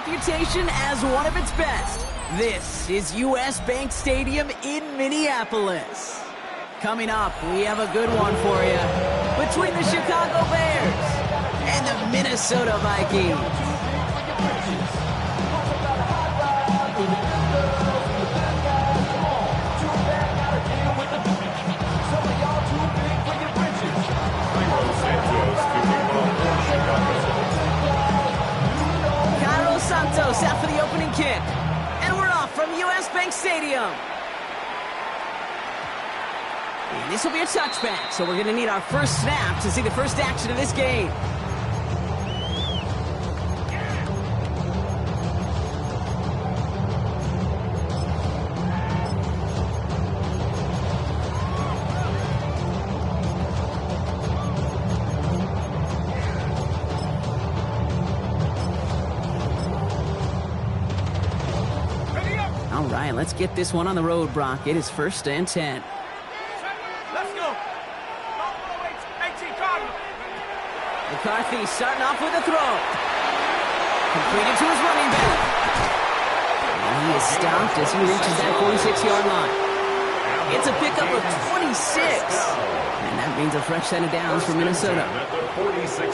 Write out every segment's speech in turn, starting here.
reputation as one of its best. This is U.S. Bank Stadium in Minneapolis. Coming up, we have a good one for you. Between the Chicago Bears and the Minnesota Vikings. Santos out for the opening kick. And we're off from U.S. Bank Stadium. And this will be a touchback, so we're going to need our first snap to see the first action of this game. All right, let's get this one on the road, Brock. It is 1st and 10. Let's go. McCarthy starting off with a throw. Completed to his running back. And he is stopped as he reaches that 46-yard line. It's a pickup of 26. And that means a fresh set of downs for Minnesota.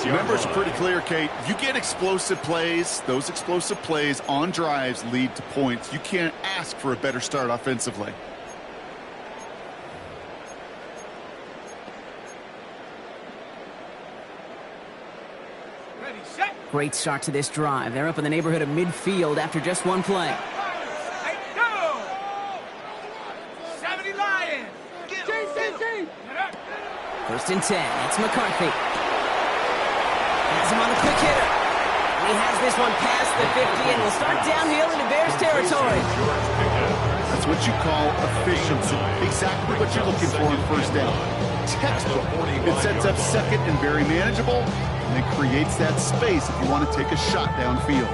Numbers are pretty clear, Kate. You get explosive plays. Those explosive plays on drives lead to points. You can't ask for a better start offensively. Ready, set. Great start to this drive. They're up in the neighborhood of midfield after just one play. Hey, go. 70 Lions. Get him. 1st and 10. It's McCarthy. Has him on a quick hitter. And he has this one past the 50 and will start downhill into Bears territory. That's what you call efficiency. Exactly what you're looking for on first down. Textbook. It sets up second and very manageable, and it creates that space if you want to take a shot downfield.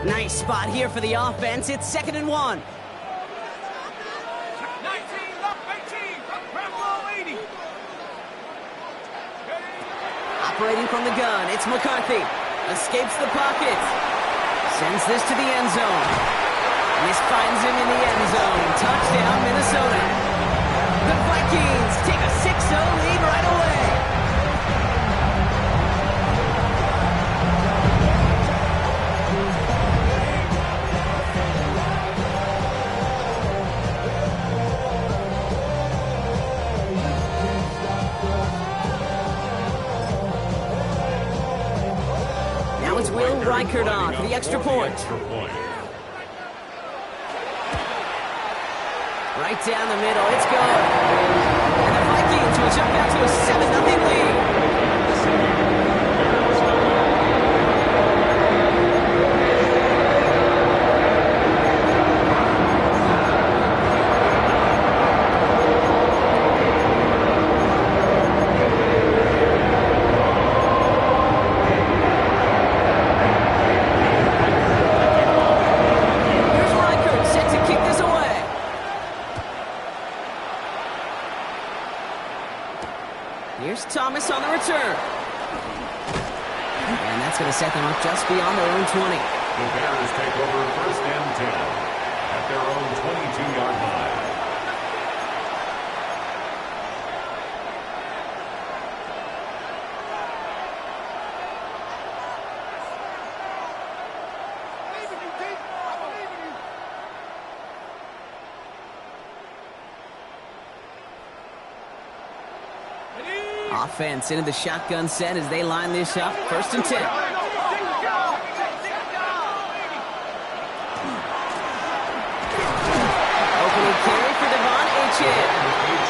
Nice spot here for the offense. It's 2nd and 1. 19, left 18, Bravo 80. Operating from the gun, it's McCarthy. Escapes the pocket. Sends this to the end zone. This finds him in the end zone. Touchdown, Minnesota. The Vikings take a 6-0 lead right away. Will Reichert on for the extra point. Right down the middle, it's good. And the Vikings will jump out to a 7-0 lead. Here's Thomas on the return. And that's going to set them up just beyond their own 20. The Bears take over 1st and 10 at their own 22-yard line. Offense into the shotgun set as they line this up. 1st and 10. Opening carry for Devon Achane.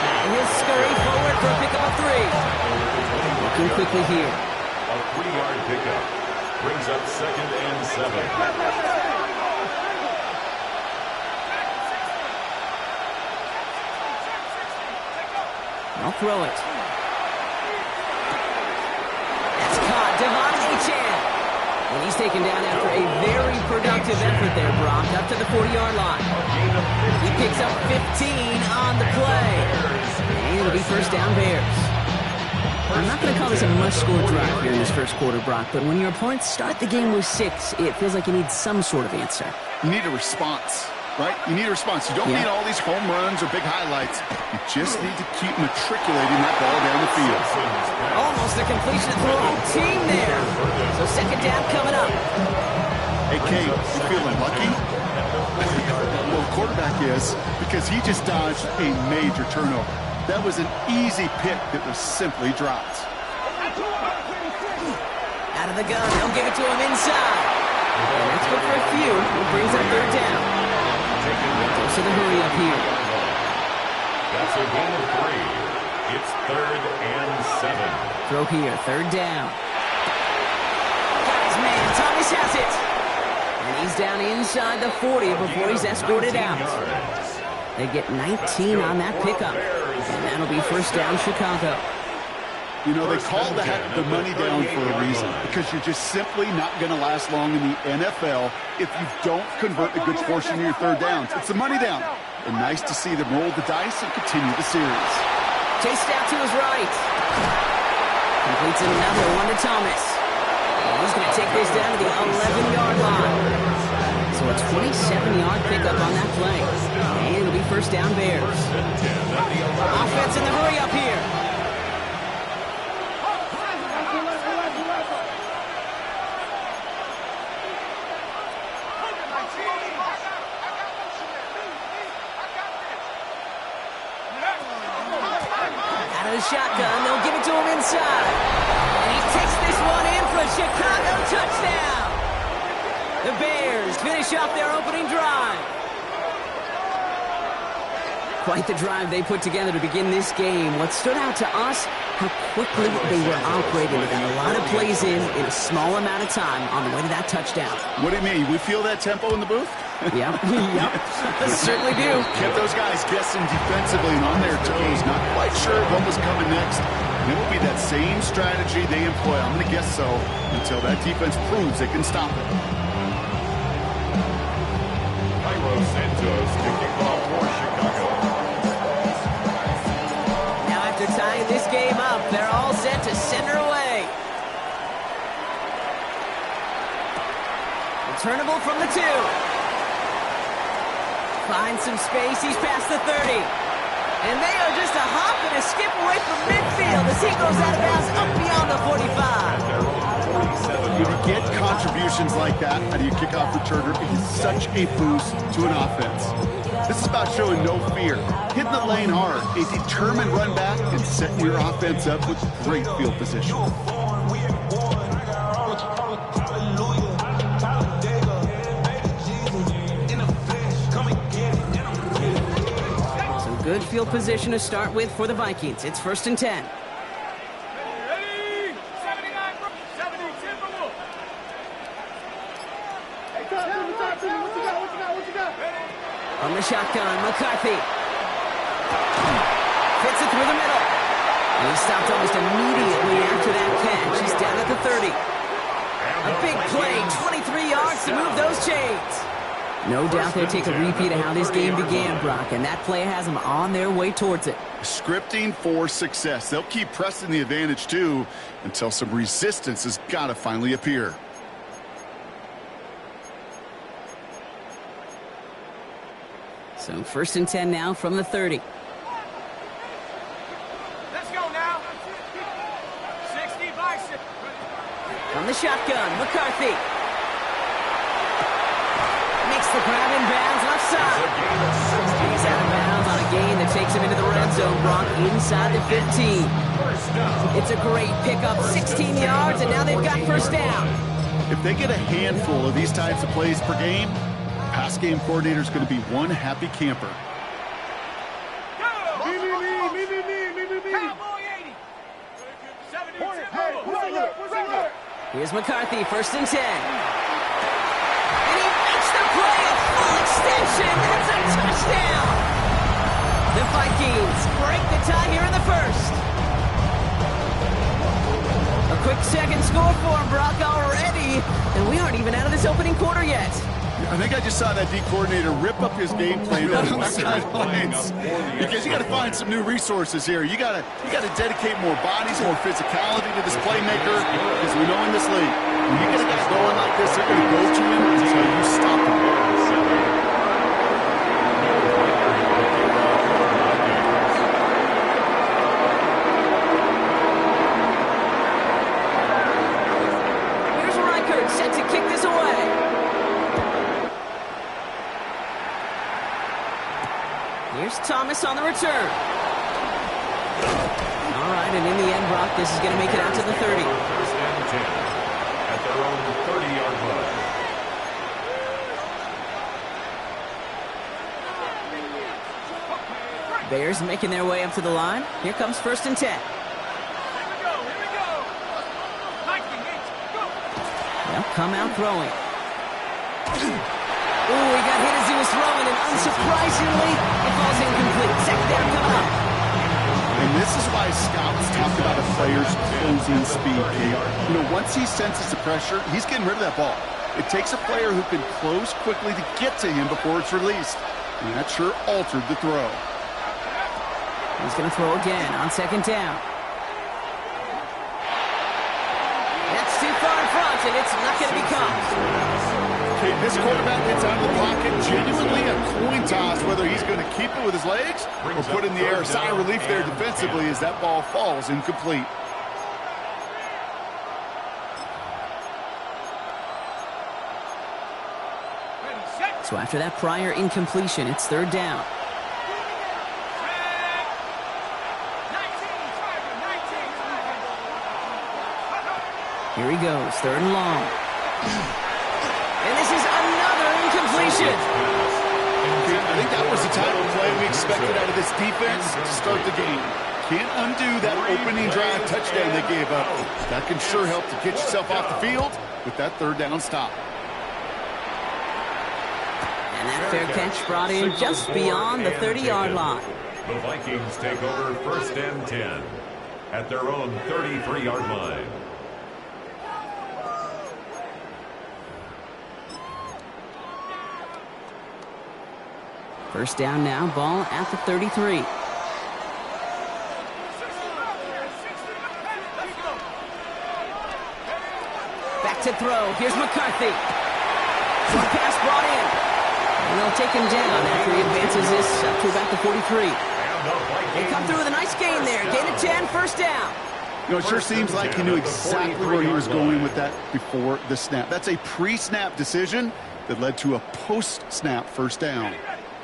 And he'll scurry forward for a pickup of 3. Looking quickly here. A 3-yard pickup brings up 2nd and 7. I'll throw it. Devon Achane. And he's taken down after a very productive effort there, Brock, up to the 40-yard line. He picks up 15 on on the play. And it'll be first down Bears. I'm not going to call this a must-score drive here in this first quarter, Brock, but when your opponents start the game with 6, it feels like you need some sort of answer. You need a response, right? You need a response. You don't need all these home runs or big highlights. You just need to keep matriculating that ball down the field. Almost a completion for the whole team there. So second down coming up. Hey, Kate, you feeling lucky? Well, the quarterback is, because he just dodged a major turnover. That was an easy pick that was simply dropped. Out of the gun, they'll give it to him inside. And that's good for a few. It brings up third down. Close to the hurry up here. That's a gain of 3. It's 3rd and 7. Throw here, third down. Got his man, Thomas has it. And he's down inside the 40 before he's escorted out. They get 19 on that pickup. And that'll be first down Chicago. You know, they call that the money down for a reason, because you're just simply not going to last long in the NFL if you don't convert a good portion of your third downs. It's the money down. And nice to see them roll the dice and continue the series. Chased out to his right. Completes another one to Thomas. And he's going to take this down to the 11-yard line. So a 27-yard pickup on that play. And it'll be first down Bears. Offense in the hurry up here. Out of the shotgun, they'll give it to him inside. And he takes this one in for a Chicago touchdown. The Bears finish off their opening drive. Quite the drive they put together to begin this game. What stood out to us, how quickly they were operating. They got a lot of plays in a small amount of time on the way to that touchdown. What do you mean? We feel that tempo in the booth? Yep, certainly do. Kept those guys guessing defensively and on their toes, not quite sure what was coming next. And it will be that same strategy they employ, I'm going to guess so, until that defense proves they can stop it. Santos to kick off for Chicago. Now after tying this game up, they're all set to send her away. Returnable from the 2. Finds some space, he's past the 30. And they are just a hop and a skip away from midfield as he goes out of bounds up beyond the 45. When you get contributions like that out of your kickoff returner, it is such a boost to an offense. This is about showing no fear, hitting the lane hard, a determined run back, and setting your offense up with great field position. Some good field position to start with for the Vikings. It's 1st and 10. Ready? 79, 70, Timberwolves. What you got? From the shotgun, McCarthy. Fits it through the middle. And he stopped almost immediately after that catch. He's down at the 30. A big play, 23 yards to move those chains. No doubt they'll take a repeat of how this game began, Brock, and that play has them on their way towards it. Scripting for success. They'll keep pressing the advantage, too, until some resistance has got to finally appear. So 1st and 10 now from the 30. Let's go now. 60 bicep. From the shotgun, McCarthy. Makes the grab in bounds left side. He's out of bounds on a gain that takes him into the red zone, Brock, inside the 15. It's a great pickup, 16 yards, and now they've got first down. If they get a handful of these types of plays per game, pass game coordinator is going to be one happy camper. Cowboy 80. 70, Timberwolves. Here's McCarthy, 1st and 10. And he makes the play, a full extension. That's a touchdown. The Vikings break the tie here in the 1st. A quick second score for him, Brock, already. And we aren't even out of this opening quarter yet. I think I just saw that D coordinator rip up his game plan on the sidelines because you got to find some new resources here. You got to dedicate more bodies, more physicality to this playmaker because we know in this league, when you get a guy going like this, they're going to go to him until you stop him. Set to kick this away. Here's Thomas on the return. All right, and in the end, Brock, this is going to make it out to the 30. First and 10 at their own 30-yard line. Bears making their way up to the line. Here comes first and 10. They'll come out throwing. Ooh, he got hit as he was throwing, and unsurprisingly, it falls incomplete. Second down coming up. And this is why scouts talk about a player's closing speed. You know, once he senses the pressure, he's getting rid of that ball. It takes a player who can close quickly to get to him before it's released. And that sure altered the throw. He's going to throw again on second down. That's too far in front, and it's not going to be caught. Okay, this quarterback gets out of the pocket, genuinely a coin toss whether he's going to keep it with his legs or put in the air. Sigh of relief there defensively as that ball falls incomplete. So after that prior incompletion, it's third down. Here he goes, third and long. And this is another incompletion. I think that was the type of play we expected out of this defense to start the game. Can't undo that opening drive touchdown they gave up. That can sure help to get yourself off the field with that third down stop. And that fair catch brought in just beyond the 30-yard line. The Vikings take over first and 10 at their own 33-yard line. First down now, ball at the 33. Back to throw. Here's McCarthy. Short pass brought in. And they'll take him down after he advances this up to about the 43. They come through with a nice gain there. Gain of 10, first down. You know, it sure seems like he knew exactly where he was going with that before the snap. That's a pre-snap decision that led to a post-snap first down.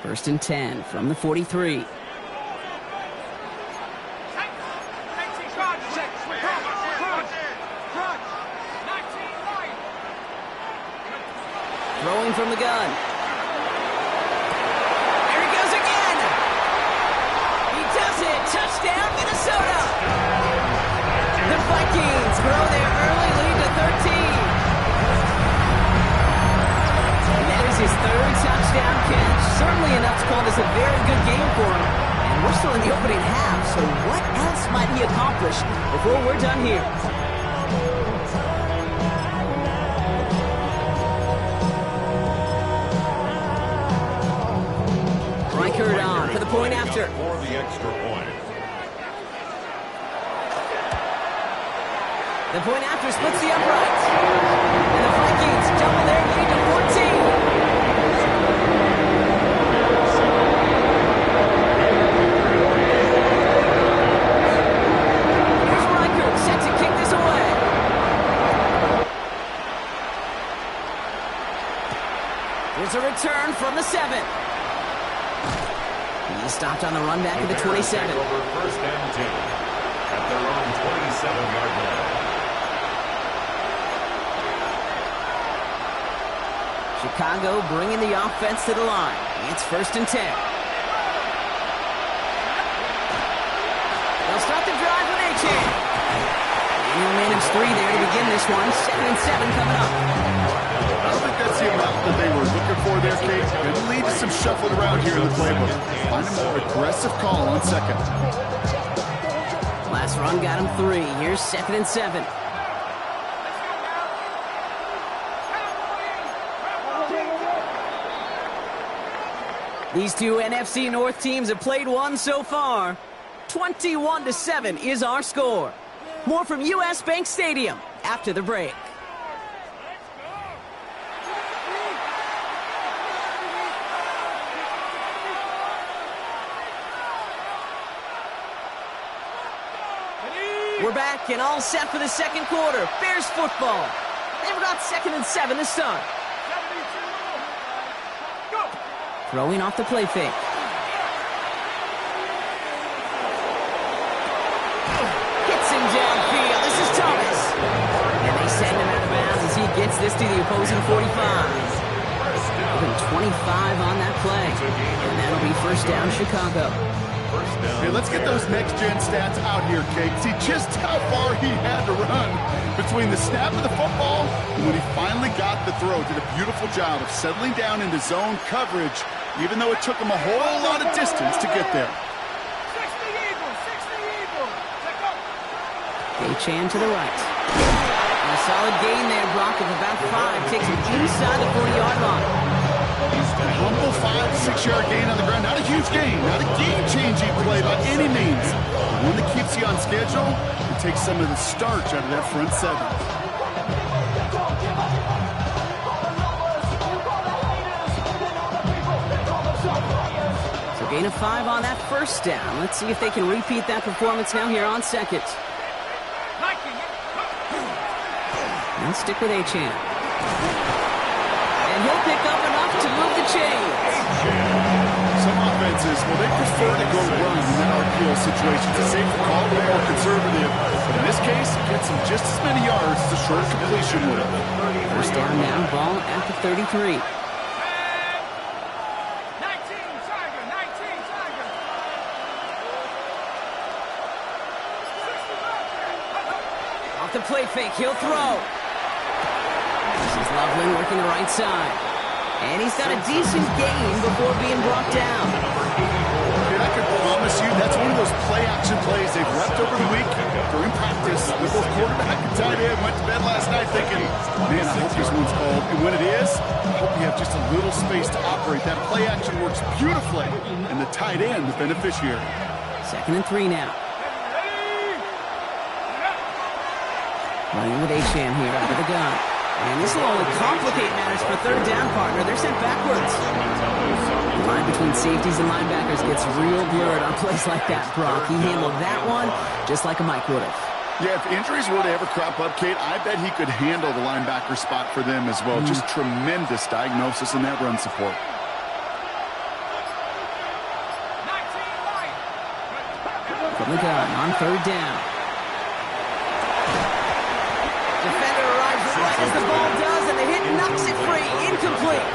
First and 10 from the 43. Throwing from the gun. There he goes again. He does it. Touchdown, Minnesota. The Vikings grow their early lead to 13. And that is his third touchdown catch. Certainly enough to call this a very good game for him. And we're still in the opening half, so what else might he accomplish before we're done here? Reichert on for the point after. For the extra point. The point after splits the uprights. And the Vikings double their lead to 14. Here's Reichert set to kick this away. There's a return from the 7. He stopped on the run back at the 27. Over first and 10 at their own 27-yard line. Chicago bringing the offense to the line. It's first and 10. They'll start the drive with A-Chain. And he'll manage 3 there to begin this one. 2nd and 7 coming up. I don't think that's the amount that they were looking for there, Kate. It'll lead to some shuffling around here in the playbook. Find a more aggressive call on second. Last run got him 3. Here's 2nd and 7. These two NFC North teams have played one so far. 21-7 is our score. More from US Bank Stadium after the break. We're back and all set for the second quarter. Bears football. They've got 2nd and 7 to start. Throwing off the play fake. Hits him downfield. This is Thomas. And they send him out of bounds as he gets this to the opposing 45. Even 25 on that play. And that'll be first down, Chicago. Hey, let's get those next-gen stats out here, Kate. See just how far he had to run between the snap of the football and when he finally got the throw. Did a beautiful job of settling down into zone coverage, even though it took him a whole lot of distance to get there. 60 Eagles. Achane to the right. And a solid gain there, Brock, of about 5. Takes him inside the 40-yard line. A humble 5-6-yard gain on the ground. Not a huge gain, not a game-changing play by any means. But one that keeps you on schedule and takes some of the starch out of that front seven. So gain of 5 on that first down. Let's see if they can repeat that performance now here on second. And stick with Achane. And he'll pick up enough to move the chains. Some offenses, well, they prefer to go run in that RPO situation. It's a safer call, a little more conservative. But in this case, it gets him just as many yards as a short completion would have. First down now, ball at the 33. 19 Tiger. Off the play fake, he'll throw. This is Loveland working the right side. And he's got a decent gain before being brought down. And I can promise you that's one of those play-action plays they've repped over the week during practice. The both quarterback and tight end went to bed last night thinking, man, I hope this one's called. And when it is, I hope you have just a little space to operate. That play-action works beautifully, and the tight end, the beneficiary. 2nd and 3 now. Running with Achane here out of the gun. And this will only complicate matters for third down, partner. They're sent backwards. The line between safeties and linebackers gets real blurred on plays like that, Brock. He handled that one just like a Mike would have. Yeah, if injuries were to ever crop up, Kate, I bet he could handle the linebacker spot for them as well. Just tremendous diagnosis in that run support. From the gun on third down. Defender arrives right as the ball does, and the hit knocks it free. Incomplete.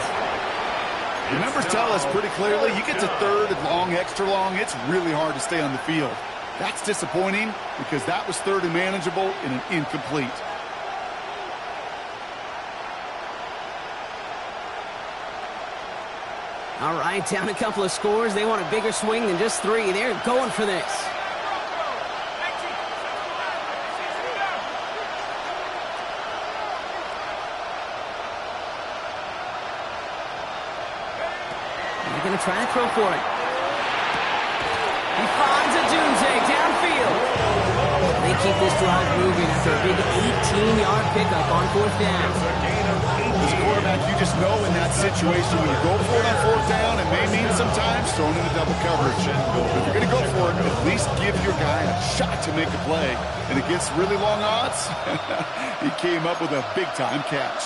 The numbers tell us pretty clearly, you get to third and long, extra long, it's really hard to stay on the field. That's disappointing because that was third and manageable in an incomplete. All right, down a couple of scores. They want a bigger swing than just 3. They're going for this. They're going to try to throw for it. He finds a Dunze downfield. They keep this drive moving after a big 18-yard pickup on 4th down. As a quarterback, you just know in that situation when you go for it on 4th down, it may mean sometimes throwing into double coverage. But if you're going to go for it, at least give your guy a shot to make a play. And against really long odds, he came up with a big-time catch.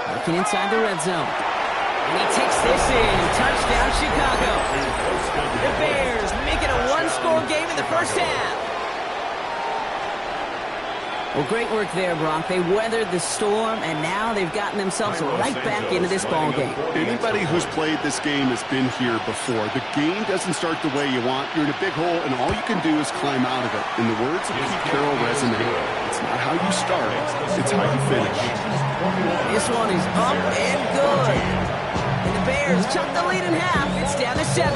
Looking inside the red zone. And he takes this in. Touchdown, Chicago. The Bears make it a 1-score game in the first half. Well, great work there, Brock. They weathered the storm, and now they've gotten themselves right back into this ball game. Anybody who's played this game has been here before. The game doesn't start the way you want. You're in a big hole, and all you can do is climb out of it. In the words of Pete Carroll resonate, it's not how you start, it's how you finish. This one is up and good. And the Bears chuck the lead in half. It's down to 7.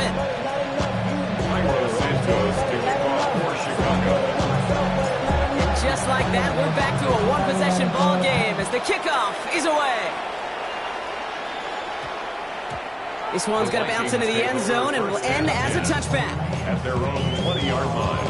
Just like that, we're back to a one-possession ball game as the kickoff is away. This one's going to bounce into the end zone and will end as a touchback. At their own 20-yard line.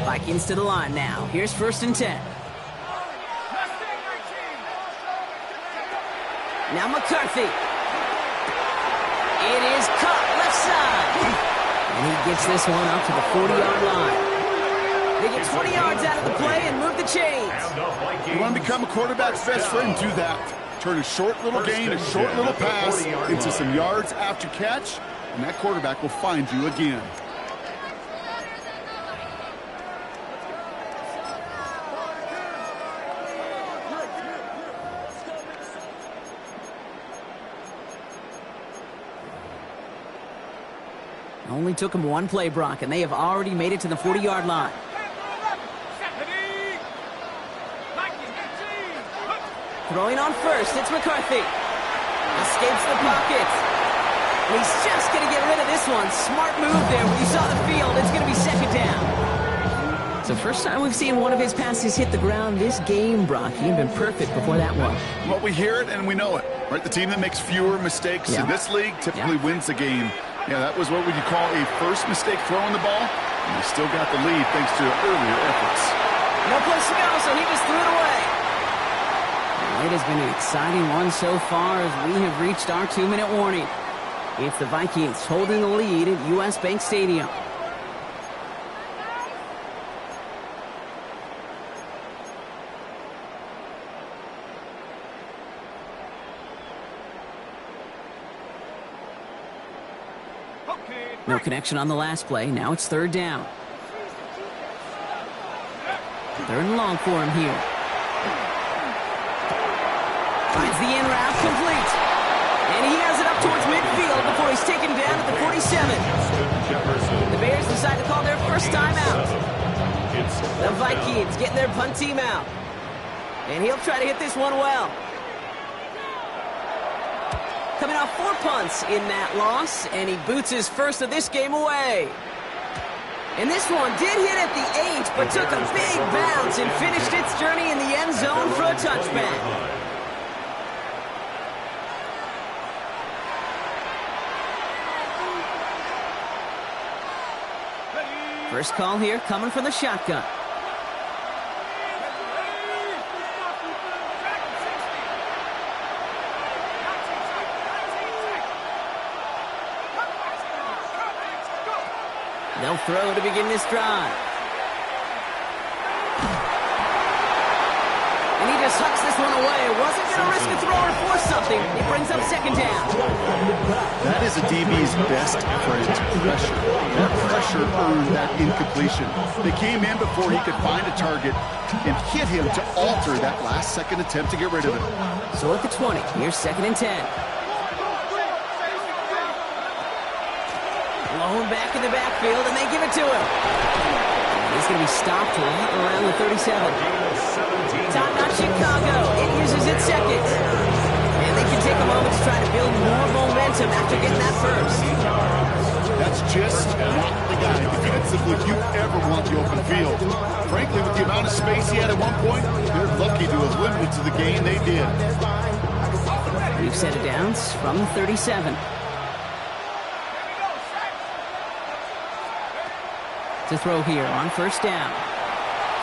Vikings to the line now. Here's 1st and 10. Now McCarthy. It is caught left side. And he gets this one up to the 40-yard line. They get 20 yards out of the play and move the chains. You want to become a quarterback's best friend, do that. Turn a short little gain, a short little pass into some yards after catch, and that quarterback will find you again. Only took him one play, Brock, and they have already made it to the 40-yard line. Throwing on 1st, it's McCarthy. Escapes the pocket. And he's just going to get rid of this one. Smart move there. When you saw the field, it's going to be 2nd down. It's the first time we've seen one of his passes hit the ground this game, Brock. He had been perfect before that one. Well, we hear it and we know it. Right? The team that makes fewer mistakes in this league typically wins the game. Yeah, that was what would you call a first mistake throwing the ball, and they still got the lead thanks to earlier efforts. No place to go, so he just threw it away. Well, it has been an exciting one so far as we have reached our 2-minute warning. It's the Vikings holding the lead at U.S. Bank Stadium. No connection on the last play. Now it's 3rd down. 3rd and long for him here. Finds the in route complete. And he has it up towards midfield before he's taken down at the 47. The Bears decide to call their first timeout. The Vikings getting their punt team out. And he'll try to hit this one well. Coming off 4 punts in that loss, and he boots his first of this game away. And this one did hit at the 8, but took a big bounce and finished its journey in the end zone for a touchback. First call here coming from the shotgun. They'll throw to begin this drive. And he just hucks this one away. Wasn't going to risk a throw or force something. It brings up 2nd down. That is a DB's best friend, pressure. That pressure earned that incompletion. They came in before he could find a target and hit him to alter that last-second attempt to get rid of it. So at the 20, here's 2nd and 10. Blown back in the backfield, and they give it to him. He's going to be stopped right around the 37. Timeout Chicago. It uses its 2nd. And they can take a moment to try to build more momentum after getting that first. That's just not the guy defensively you ever want the open field. Frankly, with the amount of space he had at one point, they're lucky to have limited to the game they did. We've set it down from the 37. To throw here on 1st down.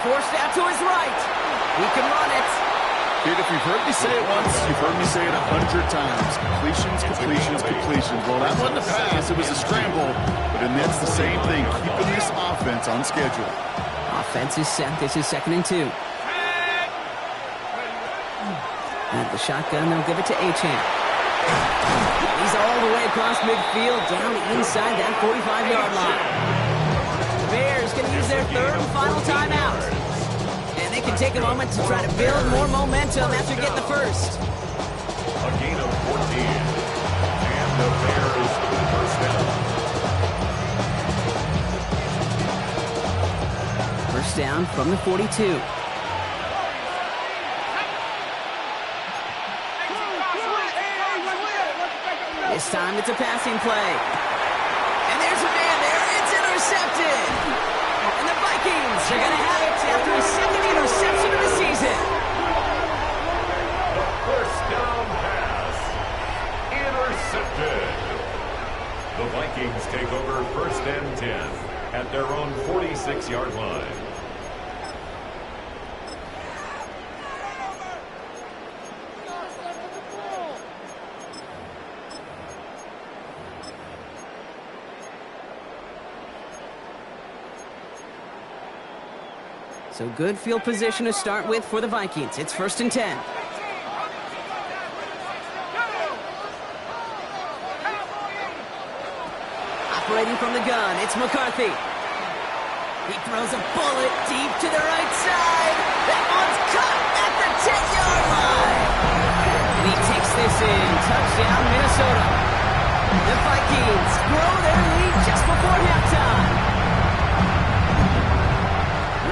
Forced out to his right. He can run it. Kid, if you've heard me say it once, you've heard me say it 100 times. Completions, completions, completions. Well, that wasn't a pass. It was a scramble. But that's the same thing, keeping this offense on schedule. Offense is set. This is 2nd and 2. At the shotgun, they'll give it to Achane. He's all the way across midfield, down inside that 45-yard line. Bears going to use their 3rd and final timeout. And they can take a moment to try to build more momentum after getting the first. A gain of 14. And the Bears first down. First down from the 42. This time it's a passing play. And there's a man there. It's intercepted. And the Vikings are going to have it after his second interception of the season. The first down pass. Intercepted. The Vikings take over first and 10 at their own 46-yard line. So good field position to start with for the Vikings. It's first and 10. Operating from the gun, it's McCarthy. He throws a bullet deep to the right side. That one's caught at the 10-yard line. He takes this in. Touchdown, Minnesota. The Vikings grow their lead just before halftime.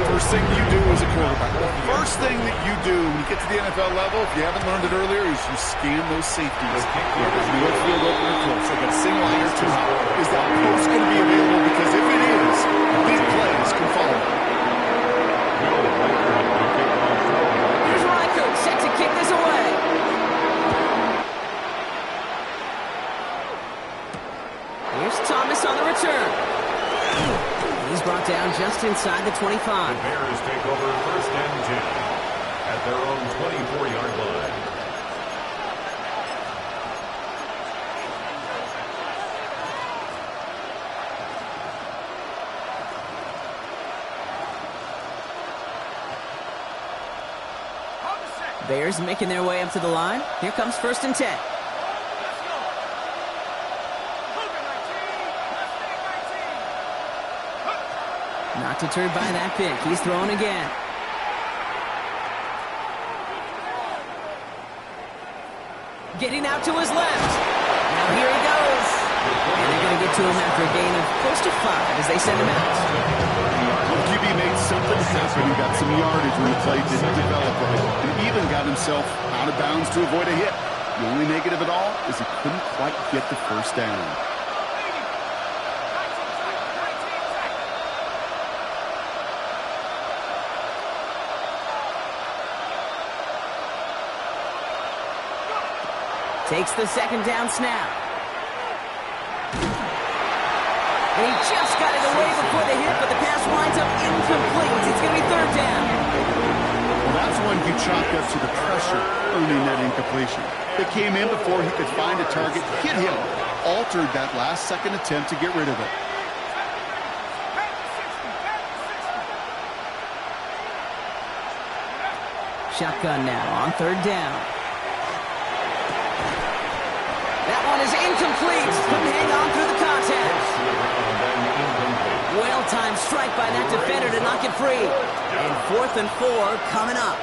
First thing you do as a quarterback, the first thing that you do when you get to the NFL level, if you haven't learned it earlier, is you scan those safeties. Whether it's no field open or close, like a single line or two. Is that post going to be available? Because if it is, big plays can follow. Here's Reichert set to kick this away. Here's Thomas on the return. He's brought down just inside the 25. The Bears take over first and 10 at their own 24-yard line. Bears making their way up to the line. Here comes first and 10. Not deterred by that pick. He's throwing again. Getting out to his left. Now here he goes. And they're going to get to him after a gain of close to 5 as they send him out. QB made something happen. He got some yardage when the play didn't develop right. And even got himself out of bounds to avoid a hit. The only negative at all is he couldn't quite get the first down. Takes the second down snap. And he just got it away before the hit, but the pass winds up incomplete. It's going to be third down. Well, that's one you chalk up to the pressure earning that incompletion. They came in before he could find a target, hit him, altered that last-second attempt to get rid of it. Shotgun now on third down. That one is incomplete. Couldn't hang on through the contact. Well-timed strike by that defender to knock it free. And 4th and 4 coming up.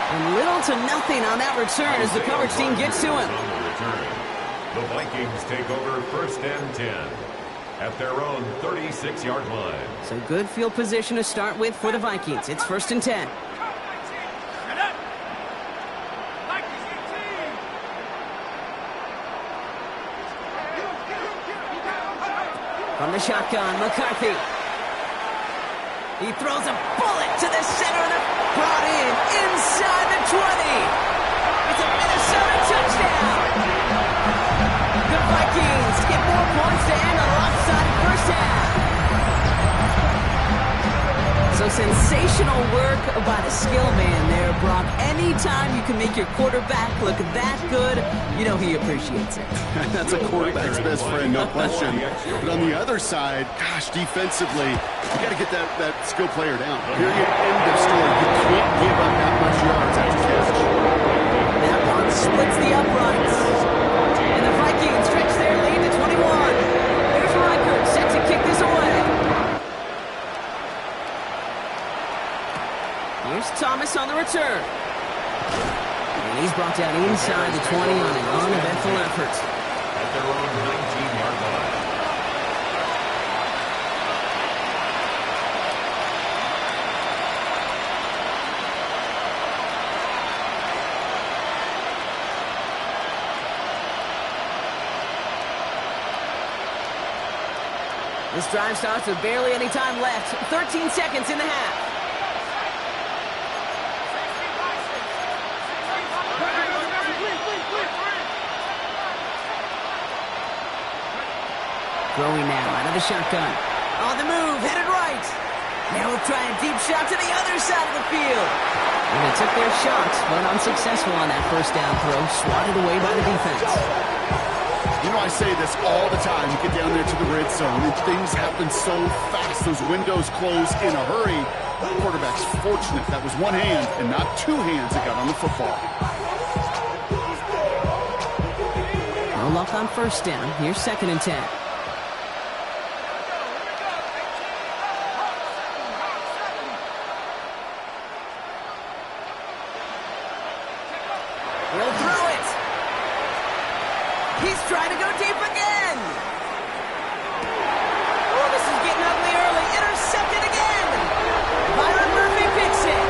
And little to nothing on that return as the coverage team gets to him. The Vikings take over first and 10 at their own 36-yard line. So good field position to start with for the Vikings. It's first and 10. From the shotgun, McCarthy. He throws a bullet to the center of the brought in inside the 20. It's a Minnesota touchdown. The Vikings get more points to end a lopsided first half. So sensational work by the skill man there, Brock. Anytime you can make your quarterback look that good, you know he appreciates it. That's a quarterback's best friend, no question. But on the other side, gosh, defensively, you got to get that skill player down. Period. End of story. You can't give up that much yards after catch. That one splits the uprights. And the Vikings stretch their lead to 21. Here's Reichert set to kick this away. Here's Thomas on the return. And he's brought down inside the 20 on an uneventful effort. At their own 19-yard line. This drive starts with barely any time left. 13 seconds in the half. Throwing now out of the shotgun. On the move, headed right. Now we'll try a deep shot to the other side of the field. And they took their shots, but unsuccessful on that first down throw. Swatted away by the defense. You know, I say this all the time. You get down there to the red zone, and things happen so fast. Those windows close in a hurry. The quarterback's fortunate. That was one hand and not two hands that got on the football. No luck on first down. Here's 2nd and 10. He'll throw it. He's trying to go deep again. Oh, this is getting ugly early. Intercepted again. Byron Murphy picks it.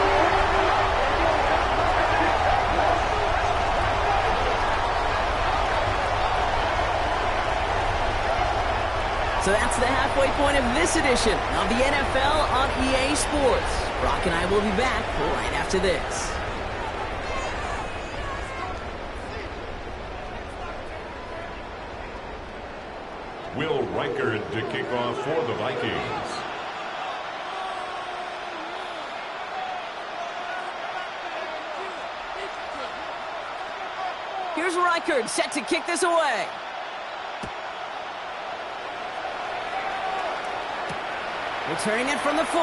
So that's the halfway point of this edition of the NFL on EA Sports. Brock and I will be back right after this. Will Reichard to kick off for the Vikings. Here's Reichard set to kick this away. Returning it from the 4.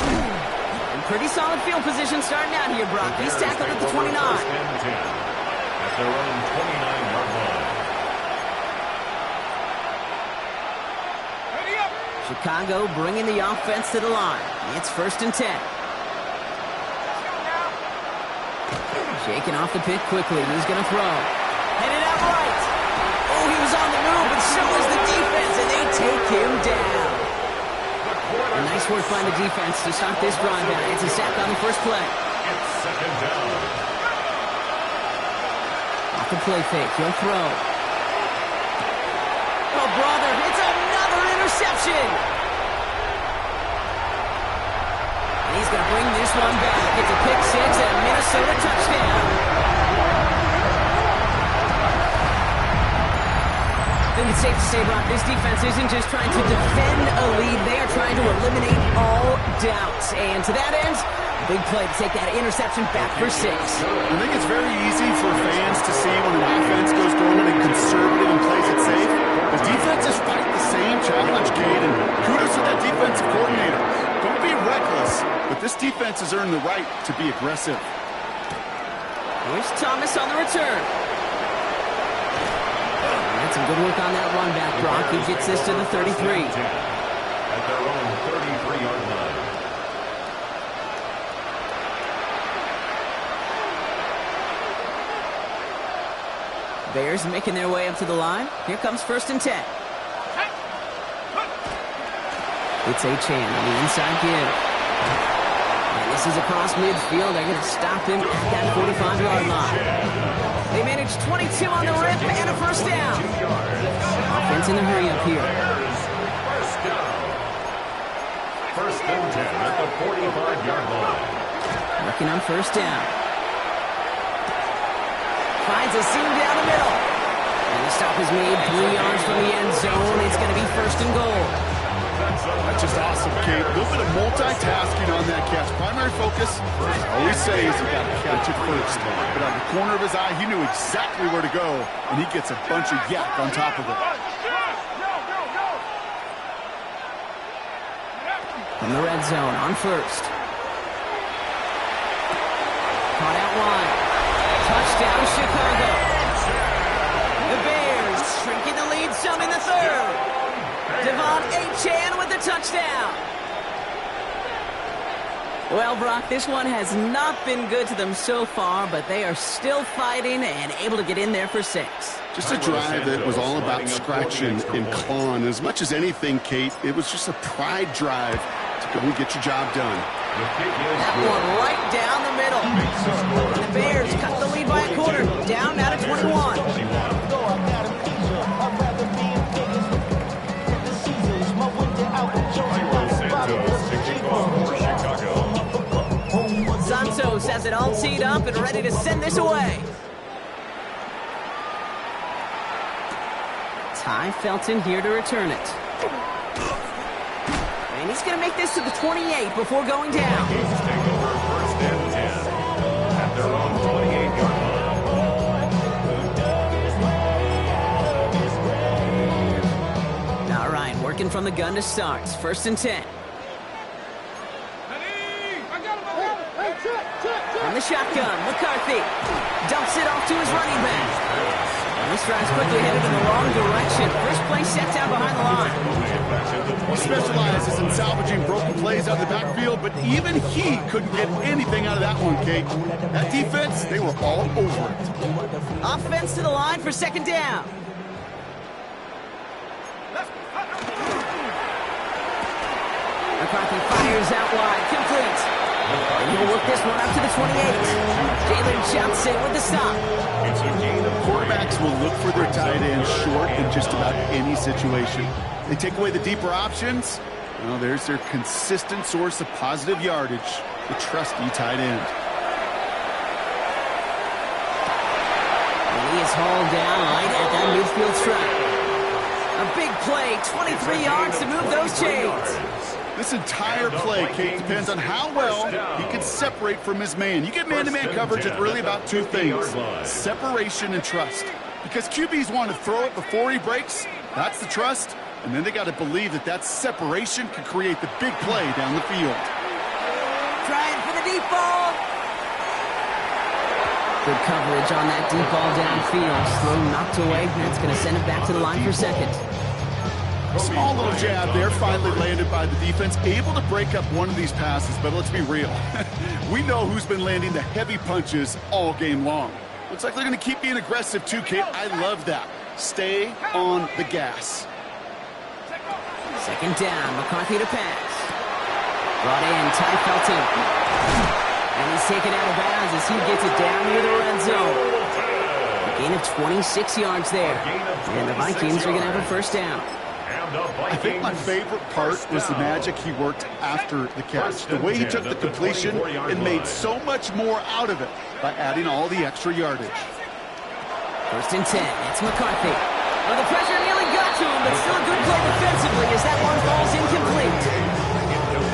And pretty solid field position starting out here, Brock. He's tackled at the 29. First and 10 at their own 29-yard line. Chicago bringing the offense to the line. It's 1st and 10. Shaking off the pick quickly. He's going to throw. Headed out right. Oh, he was on the move, but so is the defense, and they take him down. A nice work by the defense to stop this drive down. It's a sack on the first play. It's 2nd down. Off the play fake. He'll throw. Oh, brother. It's another interception. And he's going to bring this one back. It's a pick 6 and a Minnesota touchdown. I think it's safe to say, Brock, this defense isn't just trying to defend a lead. They are trying to eliminate all doubts. And to that end, big play to take that interception back for 6. I think it's very easy for fans to see when an offense goes dormant and conservative and plays it safe. The defenses fight the same challenge, Cade, and kudos to that defensive coordinator. Don't be reckless, but this defense has earned the right to be aggressive. Here's Thomas on the return. That's some good work on that run back, Brock. He gets this to the 33. At their own 33-yard line. Bears making their way up to the line. Here comes 1st and 10. It's Achane on the inside give. And this is across midfield. They're going to stop him at that 45-yard line. They managed 22 on the rip and a first down. Offense in the hurry up here. First down. 1st and 10 at the 45-yard line. Working on first down. Finds a seam down the middle. And the stop is made 3 yards from the end zone. It's going to be 1st and goal. That's just awesome, Kate. A little bit of multitasking on that catch. Primary focus, as I always say, is you got to catch it first. But out of the corner of his eye, he knew exactly where to go, and he gets a bunch of yak on top of it. From the red zone on first. Caught out wide. Touchdown, Chicago. The Bears shrinking the lead some in the 3rd. Devon Achane with the touchdown. Well, Brock, this one has not been good to them so far, but they are still fighting and able to get in there for 6. Just a drive that was all about scratching and clawing. As much as anything, Kate, it was just a pride drive to go and get your job done. That one right down the middle. And the Bears cut the lead by a quarter, down now to 21. all teed up and ready to send this away. Ty Felton here to return it. And he's going to make this to the 28 before going down. Vikings take over first and 10 at their own 28-yard line. All right, working from the gun to start. First and 10. From the shotgun, McCarthy dumps it off to his running back. And this drive's quickly headed in the wrong direction. First play set down behind the line. He specializes in salvaging broken plays out of the backfield, but even he couldn't get anything out of that one, Kate. That defense, they were all over it. Offense to the line for second down. McCarthy fires out wide, complete. And he'll work this one up to the 28. Jalen Johnson with the stop. It's a gain of Quarterbacks will look for their tight end short in just about any situation. They take away the deeper options. Well, there's their consistent source of positive yardage, the trusty tight end. And he is hauled down right at that midfield stripe. A big play, 23 yards to move those chains. This entire play, Kate, depends on how well he can separate from his man. You get man-to-man coverage, it's really about two things, separation and trust. Because QBs want to throw it before he breaks, that's the trust, and then they got to believe that that separation can create the big play down the field. Trying for the deep ball. Good coverage on that deep ball downfield. Throw knocked away, and it's going to send it back to the line for second. Small little jab there, finally landed by the defense. Able to break up one of these passes, but let's be real. We know who's been landing the heavy punches all game long. Looks like they're going to keep being aggressive too, Kate. I love that. Stay on the gas. Second down, McCarthy to pass. Brought in, Ty Felton. And he's taken out of bounds as he gets it down near the red zone. A gain of 26 yards there. And the Vikings are going to have a first down. I think my favorite part was the magic he worked after the catch. The way he took the completion and made so much more out of it by adding all the extra yardage. First and 10, it's McCarthy. Well, the pressure nearly got to him, but still a good play defensively as that one falls incomplete.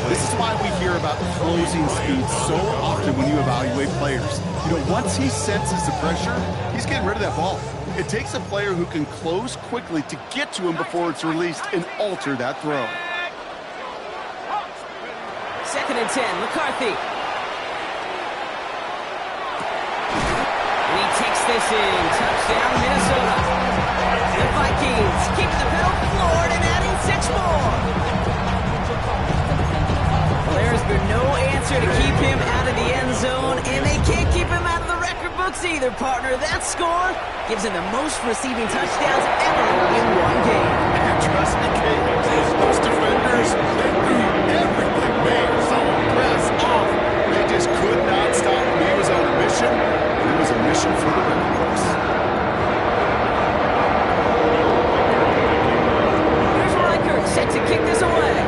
This is why we hear about closing speed so often when you evaluate players. You know, once he senses the pressure, he's getting rid of that ball. It takes a player who can close quickly to get to him before it's released and alter that throw. Second and 10, McCarthy. And he takes this in. Touchdown, Minnesota. The Vikings keeping the pedal floored and adding 6 more. Well, there's been no answer to keep him out of the end zone, and they can't keep him out of the record books either, partner. That score gives him the most receiving touchdowns ever in one game. And trust me, Kate, those defenders, they do everything. Man, solid press off. They just could not stop him. He was on a mission, and it was a mission for the record books. Here's Reichert set to kick this away.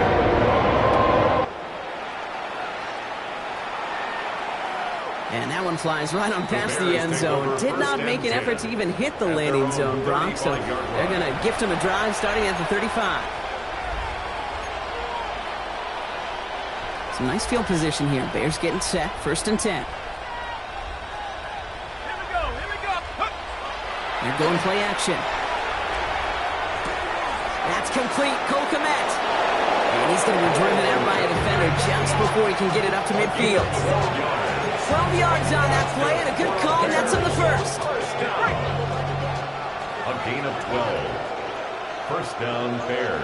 And that one flies right on past the end zone. Did not make an effort to even hit the landing zone, Brock, so they're going to gift him a drive starting at the 35. Some nice field position here. Bears getting set. First and 10. Here we go. They're going play action. That's complete. Cole Kmet. And he's going to be driven out by a defender just before he can get it up to midfield. 12 yards on that play, and a good call nets him the first. A gain of 12. First down, Bears.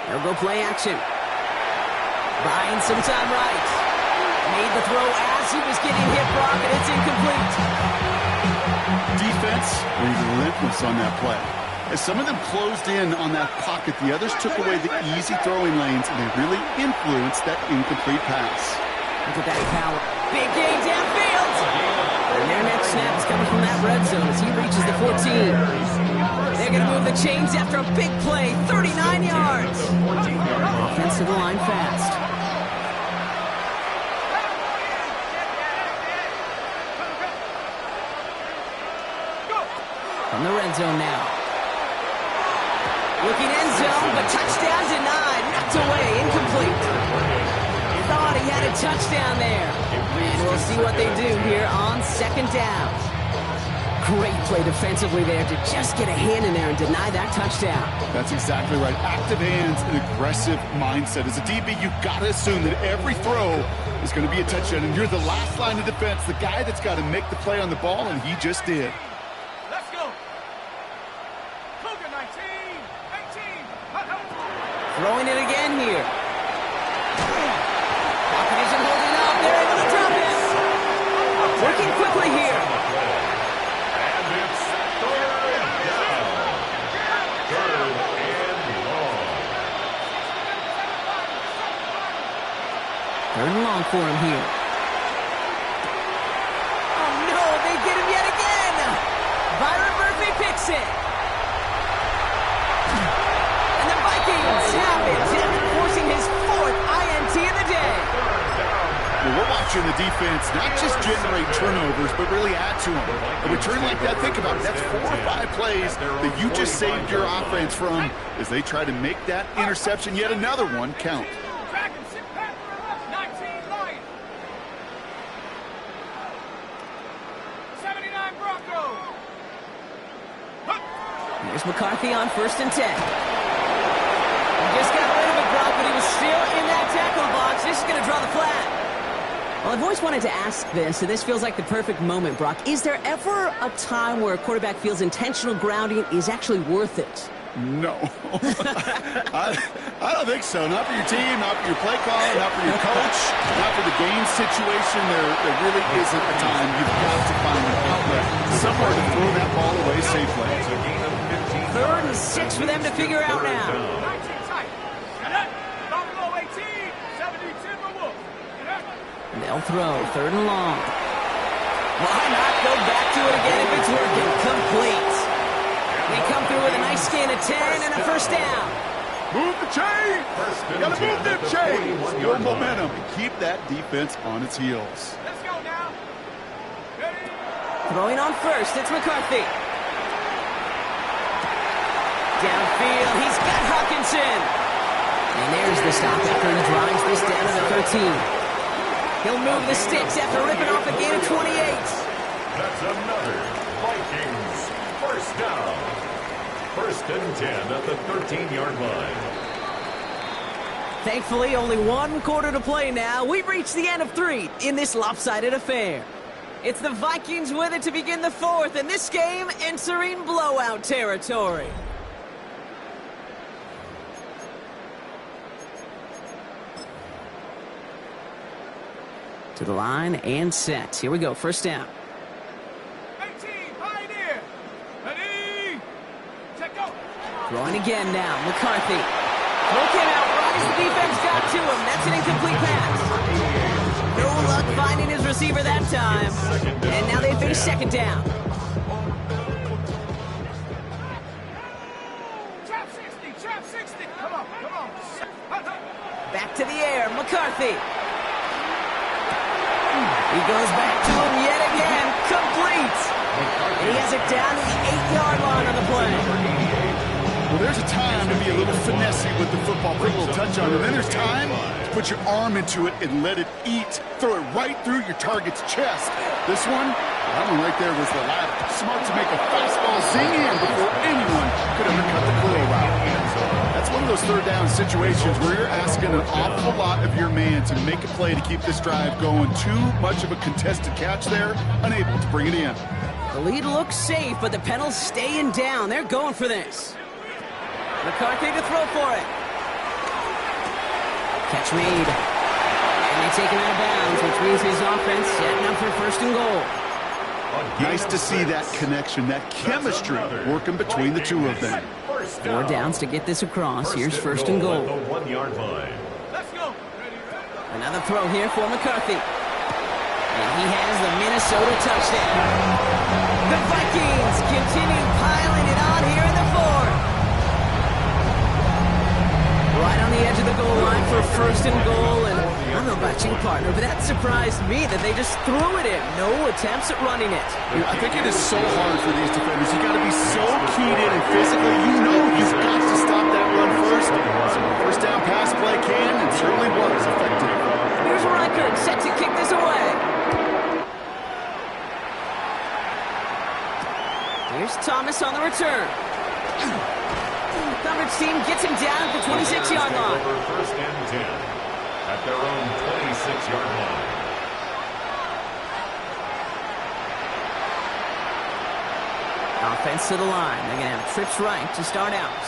They'll go play action. Buying some time right. Made the throw as he was getting hit, Brock, and it's incomplete. Defense relentless on that play. As some of them closed in on that pocket, the others took away the easy throwing lanes, and they really influenced that incomplete pass. Look at that power. Big gain downfield. And their next snap is coming from that red zone as he reaches the 14. They're going to move the chains after a big play. 39 yards. Offense to the line fast. From the red zone now. Looking end zone, but touchdown denied. Knocked away, incomplete. Thought he had a touchdown there. And we'll see what they do here on second down. Great play defensively there to just get a hand in there and deny that touchdown. That's exactly right. Active hands and aggressive mindset. As a DB, you've got to assume that every throw is going to be a touchdown. And you're the last line of defense, the guy that's got to make the play on the ball, and he just did. Let's go. Cougar 19, 18. Throwing it again here. Pocket isn't holding up. They're able to drop it. Working quickly here. Third and long for him here. Oh, no, they get him yet again. Byron Murphy picks it. And the Vikings have it, forcing his fourth INT of the day. Well, we're watching the defense not just generate turnovers, but really add to them. A return like that, think about it, that's 4 or 5 plays that you just saved your offense from as they try to make that interception, yet another one, count. Here's McCarthy on 1st and 10. He just got rid of it, Brock, but he was still in that tackle box. This is going to draw the flag. Well, I've always wanted to ask this, and this feels like the perfect moment, Brock. Is there ever a time where a quarterback feels intentional grounding is actually worth it? No. I don't think so. Not for your team, not for your play caller, not for your coach, not for the game situation. There really isn't a time. You've got to find an outlet somewhere to throw that ball away safely. 3rd and 6 for them to figure out now. 19 tight. Buffalo 18, 70 Timberwolves. They'll throw 3rd and long. Why not go back to it again if it's working? Complete. They come through with a nice gain of 10 and a first down. Move the chain. You got to move them chains. Build momentum and keep that defense on its heels. Let's go now. Ready? Throwing on 1st, it's McCarthy. Downfield, he's got Hawkinson. And there's the stop after he drives this down to the 13. He'll move the sticks after ripping off a gain of 28. That's another Vikings first down. 1st and 10 at the 13-yard line. Thankfully, only 1 quarter to play now. We've reached the end of 3 in this lopsided affair. It's the Vikings with it to begin the 4th, and this game entering blowout territory. To the line and set. Here we go, first down. 18, Pioneer. Ready? Check go. Throwing again now, McCarthy. Throw came out right as the defense got to him. That's an incomplete pass. No luck finding his receiver that time. And now they face second down. Trap 60. Come on. Back to the air, McCarthy. He goes back to him yet again. Complete. And he has it down to the 8-yard line on the play. Well, there's a time to be a little finessey with the football, put a little touch on it. And then there's time to put your arm into it and let it eat. Throw it right through your target's chest. This one, that one right there was the latter. Smart to make a fastball zing in before anyone could undercut the curl route. That's one of those third down situations where you're asking an awful lot of your man to make a play to keep this drive going. Too much of a contested catch there, unable to bring it in. The lead looks safe, but the Penals staying down. They're going for this. McCarthy to throw for it. Catch made. And they take him out of bounds, which means his offense setting up for 1st and goal. Nice to see that connection, that chemistry working between the two of them. 4 downs to get this across. Here's 1st and goal. At the 1-yard line. Let's go. Another throw here for McCarthy. And he has the Minnesota touchdown. The Vikings continue piling it on here in the 4th. Right on the edge of the goal line for 1st and goal. And don't know about you, partner, but that surprised me that they just threw it in. No attempts at running it. I think it is so hard for these defenders. You got to be so keyed in and physically. You know you've got to stop that run first. So first down pass play can and certainly was effective. Here's Reichert, set to kick this away. Here's Thomas on the return. Coverage team gets him down at the 26-yard line. First and 10 at their own 26-yard line. Offense to the line. They're going to have trips right to start out.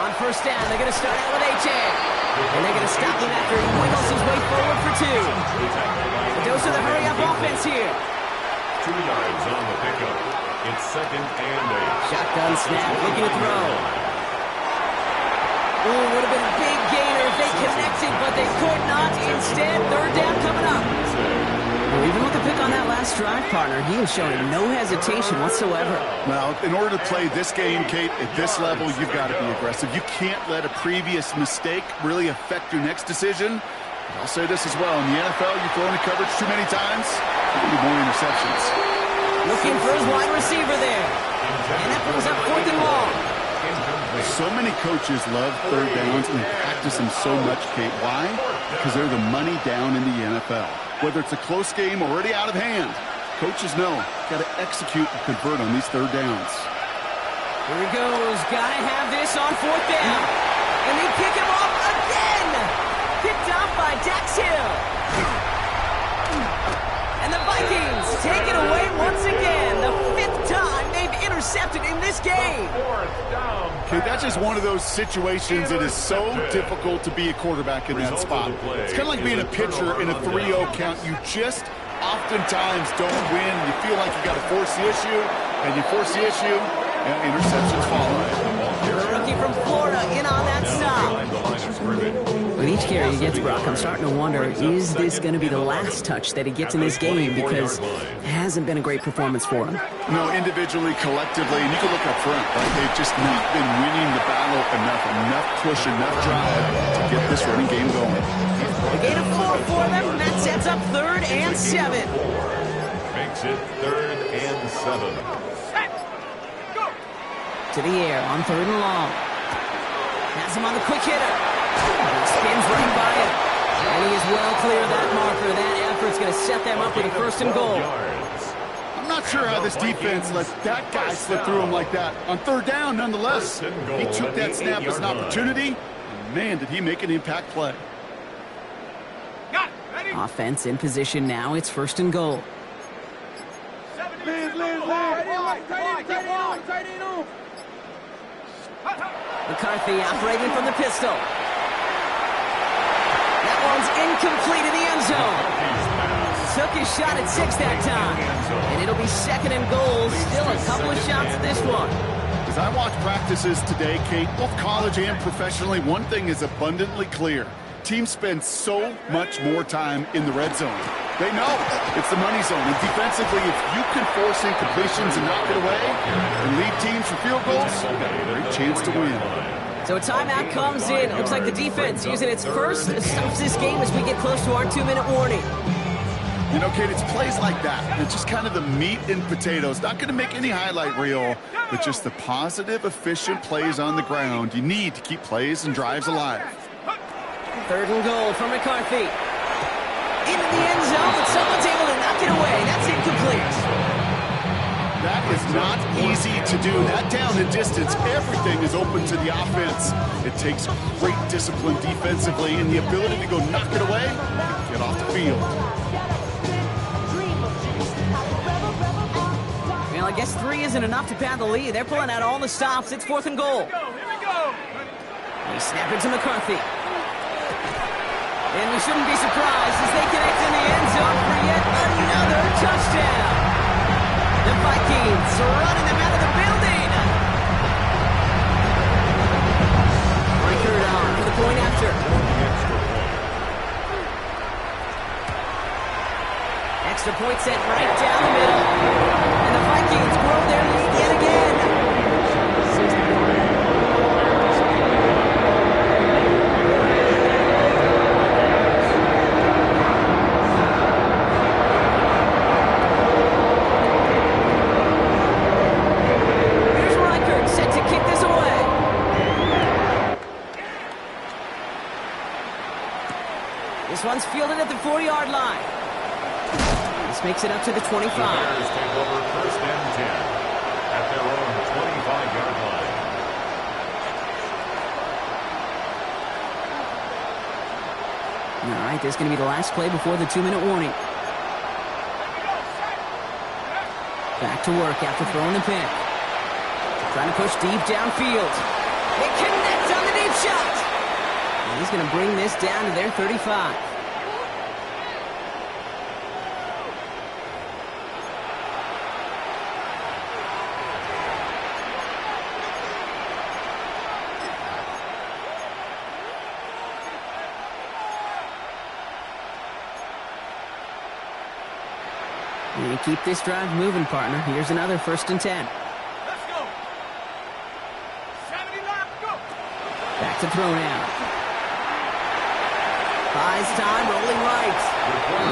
On first down, they're going to start out with H.A. And they're going to stop him after he wiggles his way forward for 2. The dose of the hurry-up offense here. 2 yards on the pickup. It's second and 8. Shotgun snap, looking to throw. Ooh, would have been a big gainer if they connected, but they could not. Instead, third down coming up. Well, even with the pick on that last drive, partner, he was showing no hesitation whatsoever. Well, in order to play this game, Kate, at this level, you've got to be aggressive. You can't let a previous mistake really affect your next decision. I'll say this as well. In the NFL, you throw into coverage too many times, there'll be more interceptions. Looking for his wide receiver there. And that brings up 4th and long. So many coaches love third downs and practice them so much, Kate. Why? Because they're the money down in the NFL. Whether it's a close game or already out of hand, coaches know got to execute and convert on these third downs. Here he goes. Got to have this on 4th down. And they pick him off again. Picked off by Dax Hill. And the Vikings take it away once again. The 5th time they've intercepted in this game. Okay, that's just one of those situations that is so difficult to be a quarterback in that spot. It's kind of like being a pitcher in a 3-0 count. You just oftentimes don't win. You feel like you got to force the issue, and you force the issue, and interceptions follow. The rookie from Florida in on that stop. With each carry he gets, Brock, I'm starting to wonder, is this going to be the last touch that he gets in this game? Because it hasn't been a great performance for him. No, individually, collectively, and you can look up front, right? They've just not been winning the battle enough push, enough drive to get this running game going. A gain of 4 for them, and that sets up 3rd and 7. Makes it 3rd and 7. To the air on 3rd and long. Has him on the quick hitter. Spins right by him. And he is well clear of that marker. That effort's going to set them up with a 1st and goal. I'm not sure how this defense let that guy slip through him like that. On 3rd down, nonetheless, he took that snap as an opportunity. And man, did he make an impact play. Offense in position now. It's 1st and goal. McCarthy operating from the pistol. That one's incomplete in the end zone. Took his shot at 6 that time. And it'll be 2nd and goal. Still a couple of shots at this one. As I watch practices today, Kate, both college and professionally, one thing is abundantly clear. Teams spend so much more time in the red zone. They know it's the money zone. And defensively, if you can force incompletions and knock it away and lead teams for field goals, you've got a great chance to win. So a timeout comes in. Looks like the defense using its first stops this game as we get close to our 2-minute warning. You know, Kate, it's plays like that. It's just kind of the meat and potatoes. Not going to make any highlight reel, but just the positive, efficient plays on the ground. You need to keep plays and drives alive. 3rd and goal for McCarthy. Into the end zone, but someone's able to knock it away. That's incomplete. That is not easy to do. That down and distance, everything is open to the offense. It takes great discipline defensively and the ability to go knock it away and get off the field. Well, I guess 3 isn't enough to pad the lead. They're pulling out all the stops. It's 4th and goal. Here we go. They snap it to McCarthy. And we shouldn't be surprised as they connect in the end zone for yet another touchdown. The Vikings are running them out of the building. Reichert on for the point after. Extra point set right down the middle. And the Vikings grow their lead yet again. one's fielded at the 4-yard line. This makes it up to the 25. The Bears take over 1st and 10 at their own 25-yard line. All right, this is going to be the last play before the 2-minute warning. Back to work after throwing the pick. Trying to push deep downfield. They connect on the deep shot. And he's going to bring this down to their 35. And keep this drive moving, partner. Here's another 1st and 10. Let's go. 70 left, go. Back to throw now. Buys time, rolling right.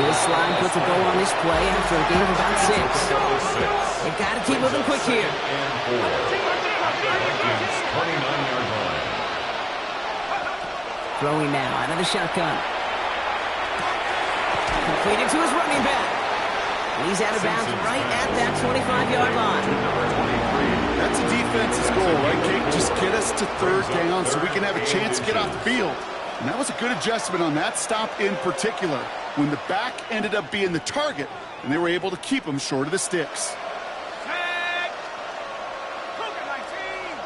This slide puts a bow on this play after a gain of about 6. They've got to keep moving quick here. And 4 at the Vikings 29-yard line. Throwing now out of the shotgun. Completed to his running back. And he's out of bounds right at that 25-yard line. That's a defense's goal, right, Kate? Just get us to 3rd down so we can have a chance to get off the field. And that was a good adjustment on that stop in particular, when the back ended up being the target, and they were able to keep him short of the sticks. Tag. Cougar 19.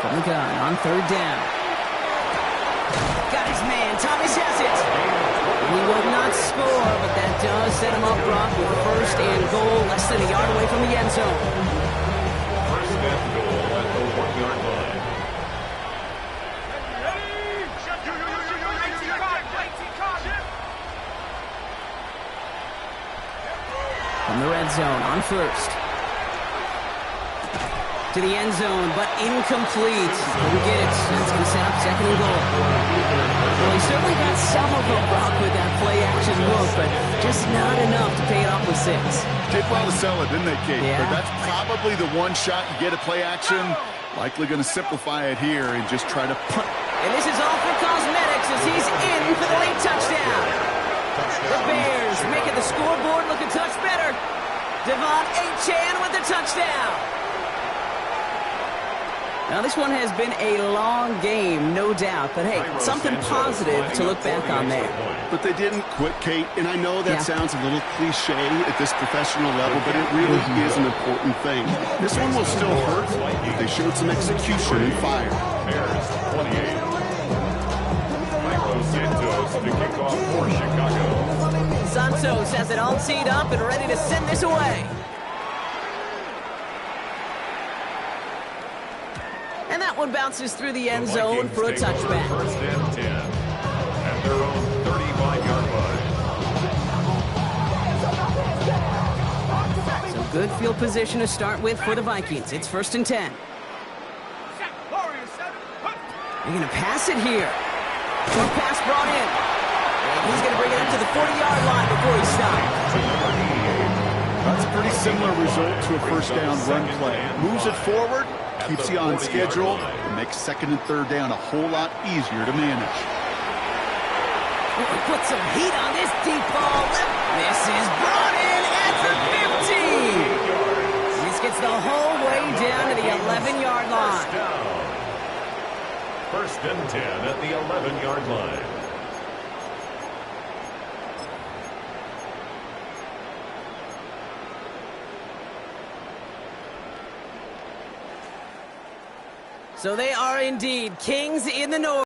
From the gun on 3rd down. Got his man. Thomas has it. He will not score, but that does set him up, Brock, with 1st and goal, less than a yard away from the end zone. 1st and goal at the 1-yard line. From the red zone on 1st. To the end zone, but incomplete. Couldn't get it. That's going to set up 2nd and goal. Well, he certainly got some of them, Brock, with that play-action look, but just not enough to pay it off with 6. Did well to sell it, didn't they, Kate? Yeah. But that's probably the one shot you get a play-action. Likely going to simplify it here and just try to punt. And this is all for cosmetics as he's in for the late touchdown. The Bears making the scoreboard look a touch better. Devon Achane with the touchdown. Now, this one has been a long game, no doubt. But, hey, something positive to look back on there. But they didn't quit, Kate. And I know that sounds a little cliche at this professional level, but it really is an important thing. This one will still hurt, but they showed some execution and fire. Bears 28. Michael Santos to kick off for Chicago. Santos has it all teed up and ready to send this away. And that one bounces through the end zone for a touchback. 1st and 10 at their own 35-yard line. So good field position to start with for the Vikings. It's 1st and 10. They're going to pass it here. Short pass brought in. And he's going to bring it up to the 40-yard line before he stops. That's a pretty similar result to a 1st down run play. Moves it forward, keeps you on schedule, and makes 2nd and 3rd down a whole lot easier to manage. Put some heat on this deep ball. This is brought in at the 15. This gets the whole way down to the 11-yard line. 1st and 10 at the 11-yard line. So they are indeed kings in the north.